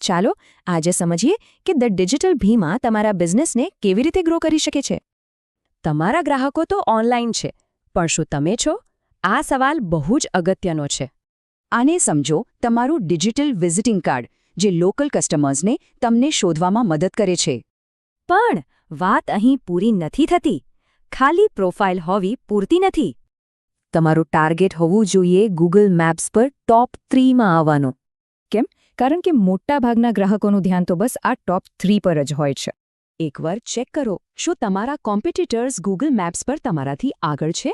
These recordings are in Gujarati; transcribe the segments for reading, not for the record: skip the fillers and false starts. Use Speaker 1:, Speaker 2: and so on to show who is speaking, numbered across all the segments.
Speaker 1: ચાલો આજે સમજીએ કે ધ ડિજિટલ ભીમા તમારા બિઝનેસને કેવી રીતે ગ્રો કરી શકે છે. તમારા ગ્રાહકો તો ઓનલાઈન છે, પણ શું તમે છો? આ સવાલ બહુ જ અગત્યનો છે.
Speaker 2: આને સમજો તમારું ડિજિટલ વિઝિટિંગ કાર્ડ, જે લોકલ કસ્ટમર્સને તમને શોધવામાં મદદ કરે છે.
Speaker 1: પણ વાત અહીં પૂરી નથી થતી. ખાલી પ્રોફાઇલ હોવી પૂરતી નથી.
Speaker 2: તમારું ટાર્ગેટ હોવું જોઈએ ગૂગલ મેપ્સ પર ટોપ 3માં આવવાનું.
Speaker 1: કેમ? કારણ કે મોટાભાગના ગ્રાહકોનું ધ્યાન તો બસ આ ટોપ 3 પર જ હોય છે.
Speaker 2: એકવાર ચેક કરો, શું તમારા કોમ્પિટિટર્સ ગૂગલ મેપ્સ પર તમારાથી આગળ છે?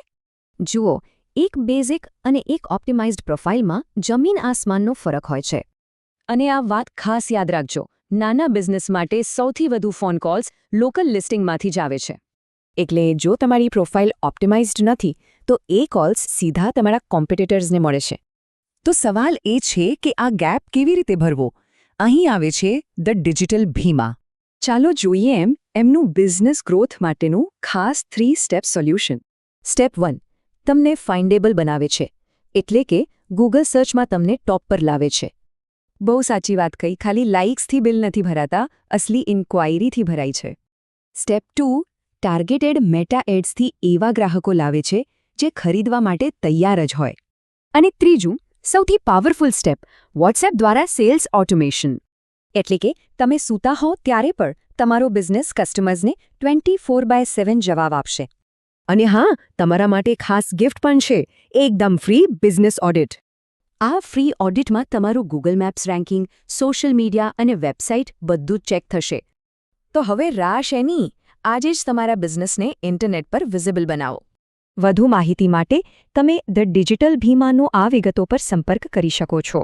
Speaker 1: જુઓ, એક બેઝિક અને એક ઓપ્ટિમાઇઝ્ડ પ્રોફાઇલમાં જમીન આસમાનનો ફરક હોય છે.
Speaker 2: અને આ વાત ખાસ યાદ રાખજો, નાના બિઝનેસ માટે સૌથી વધુ ફોન કોલ્સ લોકલ લિસ્ટિંગમાંથી જ આવે છે.
Speaker 1: એટલે જો તમારી પ્રોફાઇલ ઓપ્ટિમાઇઝ્ડ નથી, તો એ કોલ્સ સીધા તમારા કોમ્પિટિટર્સને મળે છે.
Speaker 2: તો સવાલ એ છે કે આ ગેપ કેવી રીતે ભરવો? અહીં આવે છે ધ ડિજિટલ ભીમા. ચાલો જોઈએ એમનું બિઝનેસ ગ્રોથ માટેનું ખાસ 3 સ્ટેપ સોલ્યુશન. સ્ટેપ 1, તમને ફાઇન્ડેબલ બનાવે છે, એટલે કે ગૂગલ સર્ચમાં તમને ટોપ પર લાવે છે. બહુ સાચી વાત કહી, ખાલી લાઇક્સથી બિલ નથી ભરાતા, અસલી ઇન્ક્વાયરીથી ભરાય છે. સ્ટેપ 2, ટાર્ગેટેડ મેટા એડ્સથી એવા ગ્રાહકો લાવે છે જે ખરીદવા માટે તૈયાર જ હોય. અને ત્રીજું, સૌથી પાવરફુલ સ્ટેપ, વોટ્સએપ દ્વારા સેલ્સ ઓટોમેશન. એટલે કે તમે સૂતા હો ત્યારે પણ તમારો બિઝનેસ કસ્ટમર્સને 24/7 જવાબ આપશે.
Speaker 1: અને હા, તમારા માટે ખાસ ગિફ્ટ પણ છે, એકદમ ફ્રી બિઝનેસ ઓડિટ.
Speaker 2: આ ફ્રી ઓડિટમાં તમારું Google maps ranking, social media અને વેબસાઇટ બધું જ ચેક થશે.
Speaker 1: તો હવે રાહ શેની? આજે જ તમારા બિઝનેસને ઇન્ટરનેટ પર વિઝિબલ બનાવો. વધુ માહિતી માટે તમે ધ ડિજિટલ ભીમાનો આ વિગતો પર સંપર્ક કરી શકો છો.